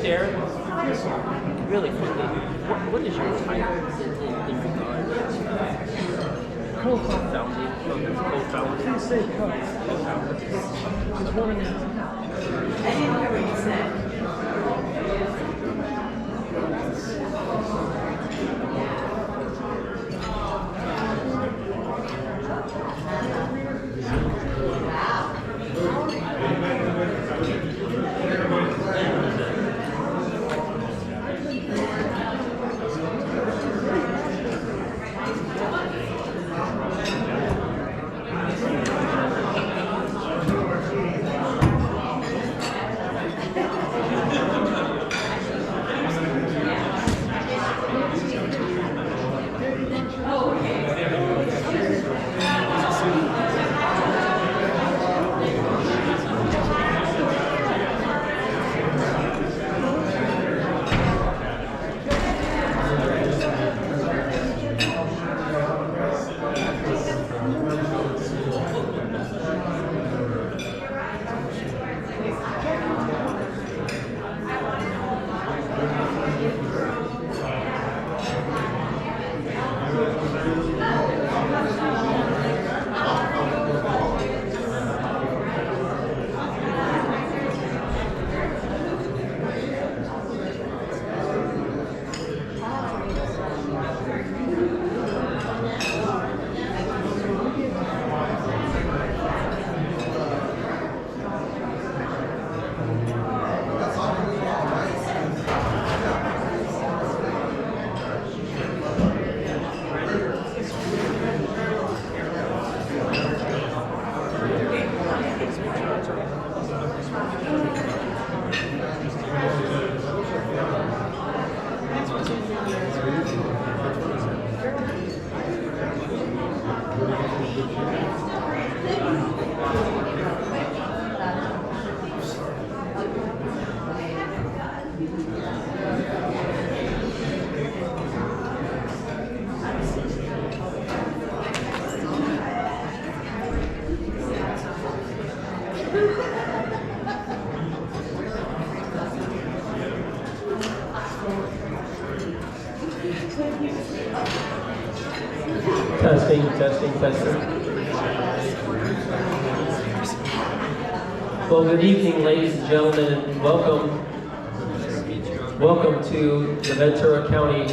Darren. Really quickly, what is your title in regard to co-founding? Co-founding. Can't say Co-founding. It's one and a half. I didn't hear what you said. Testing. Well, good evening, ladies and gentlemen, and welcome to the Ventura County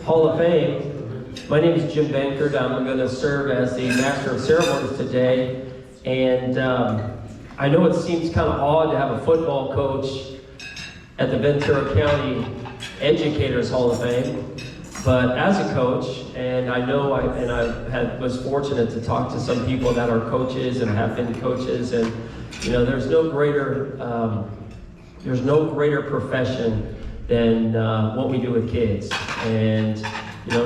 Hall of Fame. My name is Jim Bankert. I'm going to serve as the Master of Ceremonies today, and I know it seems kind of odd to have a football coach at the Ventura County Educators Hall of Fame. But as a coach, and I know was fortunate to talk to some people that are coaches and have been coaches, and there's no greater profession than what we do with kids. And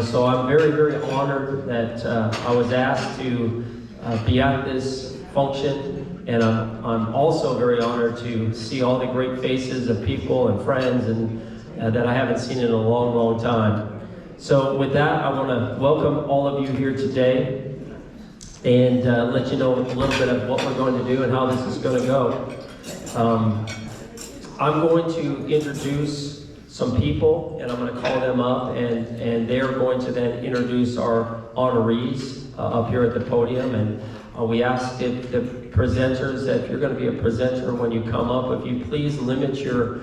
so I'm very, very honored that I was asked to be at this function, and I'm also very honored to see all the great faces of people and friends and that I haven't seen in a long, long time. So with that, I want to welcome all of you here today and let you know a little bit of what we're going to do and how this is going to go. I'm going to introduce some people, and I'm going to call them up, and they're going to then introduce our honorees up here at the podium. And we ask if the presenters, that if you're going to be a presenter when you come up, if you please limit your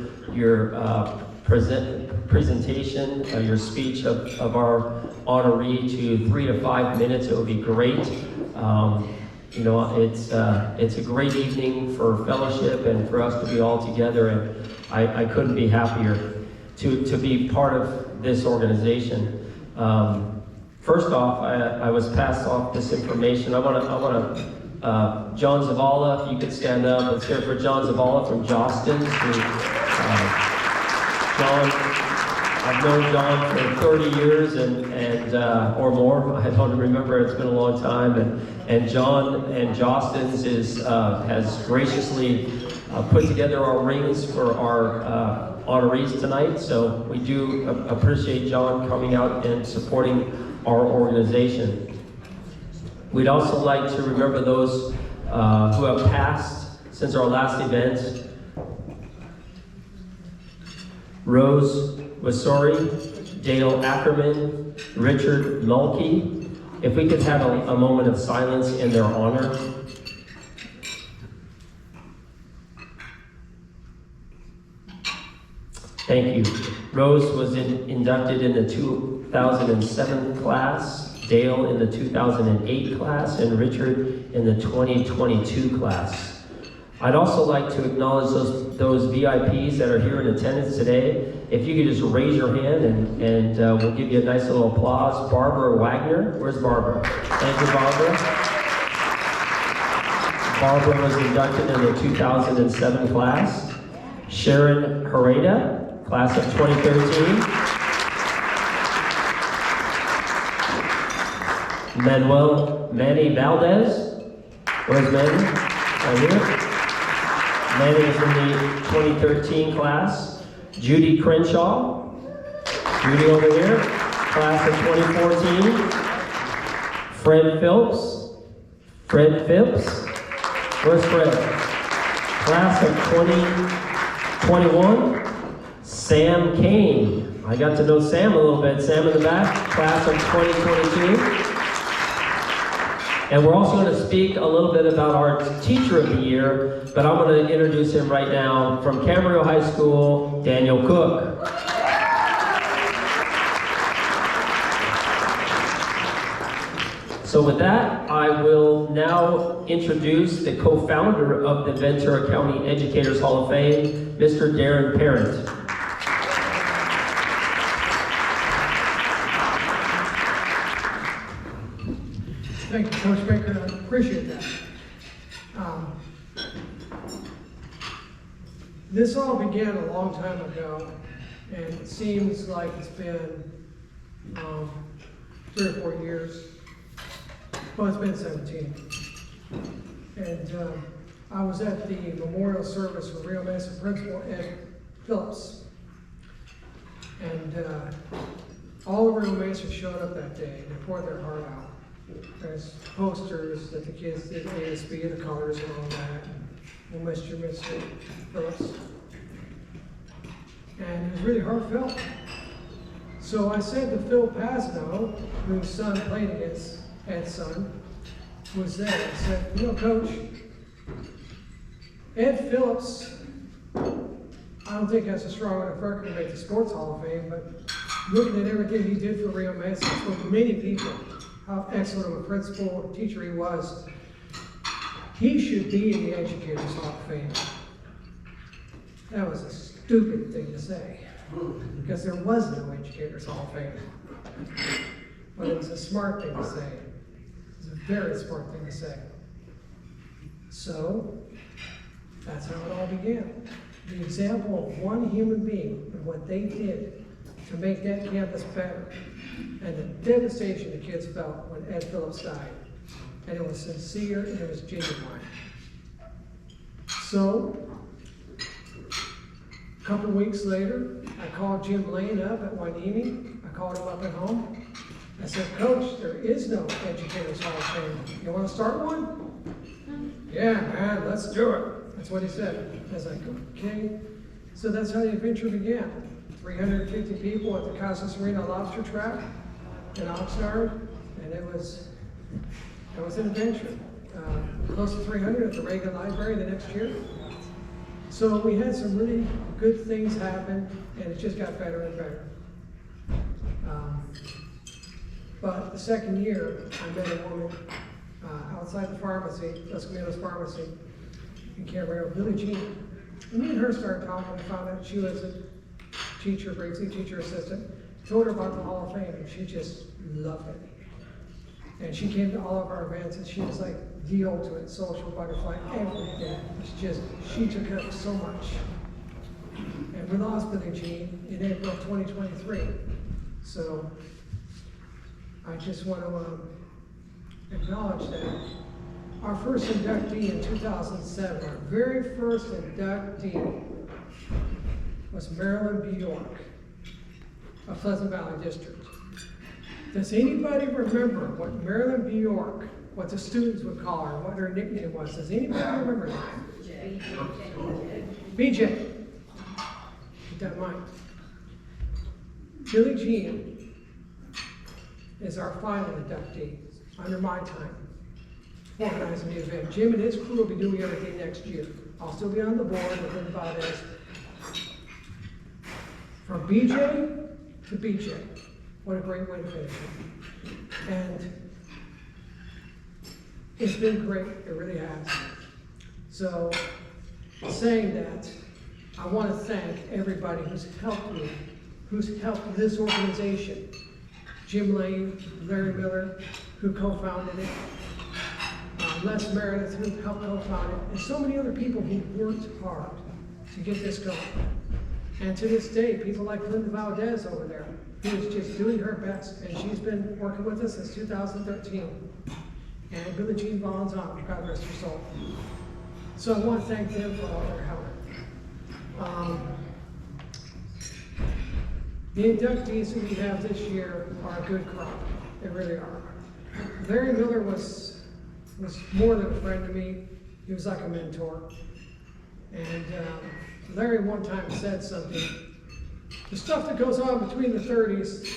presentation, your speech of our honoree to 3 to 5 minutes. It would be great. It's a great evening for fellowship and for us to be all together, and I couldn't be happier to be part of this organization. First off, I was passed off this information. I want to John Zavala, if you could stand up. Let's hear it for John Zavala from Jostens. John, I've known John for 30 years and or more. I don't remember, it's been a long time. And John and Jostens has graciously put together our rings for our honorees tonight. So we do appreciate John coming out and supporting our organization. We'd also like to remember those who have passed since our last event. Rose Wasori, Dale Ackerman, Richard Mulkey. If we could have a moment of silence in their honor. Thank you. Rose was inducted in the 2007 class, Dale in the 2008 class, and Richard in the 2022 class. I'd also like to acknowledge those VIPs that are here in attendance today. If you could just raise your hand and we'll give you a nice little applause. Barbara Wagner, where's Barbara? Thank you, Barbara. Barbara was inducted in the 2007 class. Sharon Hereda, class of 2013. Manny Valdez. Where's Manny? Right here. Manny is in the 2013 class. Judy Crenshaw. Judy over here. Class of 2014. Fred Phillips. Fred Phipps. Where's Fred? Class of 2021. Sam Kane. I got to know Sam a little bit. Sam in the back, class of 2022. And we're also going to speak a little bit about our Teacher of the Year, but I'm going to introduce him right now from Camarillo High School, Daniel Cook. So with that, I will now introduce the co-founder of the Ventura County Educators Hall of Fame, Mr. Darren Parent. Thank you, Coach Baker. I appreciate that. This all began a long time ago, and it seems like it's been 3 or 4 years. Well, it's been 17. And I was at the memorial service for Rio Mesa Principal Ed Phillips. And all of Rio Mesa showed up that day. They poured their heart out. There's posters that the kids did, ASB, the colors and all that. We'll miss you, Mr. Phillips. And it was really heartfelt. So I said to Phil Pasno, whose son played against Ed's son, was there. I said, you know, Coach, Ed Phillips, I don't think has a strong enough record to make the Sports Hall of Fame, but looking at everything he did for Rio Mesa, I spoke to many people, how excellent of a principal or teacher he was. He should be in the Educators Hall of Fame. That was a stupid thing to say, because there was no Educators Hall of Fame. But it was a smart thing to say. It was a very smart thing to say. So, that's how it all began. The example of one human being and what they did to make that campus better, and the devastation the kids felt when Ed Phillips died. And it was sincere and it was genuine. So, a couple weeks later, I called Jim Lane up at Wainimi. I called him up at home. I said, Coach, there is no Educators Hall of Fame. You want to start one? Yeah, man, let's do it. That's what he said. I was like, okay. So that's how the adventure began. 350 people at the Casas Arena Lobster Trap in Oxnard, and it was an adventure. Close to 300 at the Reagan Library the next year. So we had some really good things happen, and it just got better and better. But the second year, I met a woman outside the pharmacy, Dos Caminos Pharmacy in Camarillo, Billie Jean. And me and her started talking and found out she was a teacher, briefly teacher assistant. Told her about the Hall of Fame, and she just loved it. And she came to all of our events, and she was like the ultimate social butterfly everything. She took up so much. And we lost Billie Jean in April of 2023. So I just want to acknowledge that. Our first inductee in 2007, our very first inductee was Marilyn B. York of Pleasant Valley District. Does anybody remember what Marilyn B. York, what the students would call her, what her nickname was? Does anybody remember that? BJ. Keep that in mind. Billie Jean is our final inductee under my time, organizing the event. Jim and his crew will be doing everything next year. I'll still be on the board with Linda Valdez. From BJ to BJ. What a great way to finish it. And it's been great, it really has. So, saying that, I want to thank everybody who's helped me, who's helped this organization. Jim Lane, Larry Miller, who co-founded it, Les Meredith, who helped co-found it, and so many other people who worked hard to get this going. And to this day, people like Linda Valdez over there, who is just doing her best, and she's been working with us since 2013. And Billie Jean Valenzuela, God rest her soul. So I want to thank them for all their help. The inductees that we have this year are a good crop. They really are. Larry Miller was more than a friend to me. He was like a mentor. And Larry one time said something. The stuff that goes on between the 30s,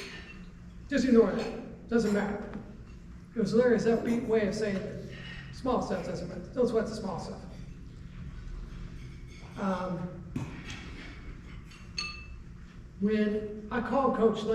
just ignore that. Doesn't matter. It was Larry's upbeat way of saying that small stuff doesn't matter. Don't sweat the small stuff. When I called Coach Lane,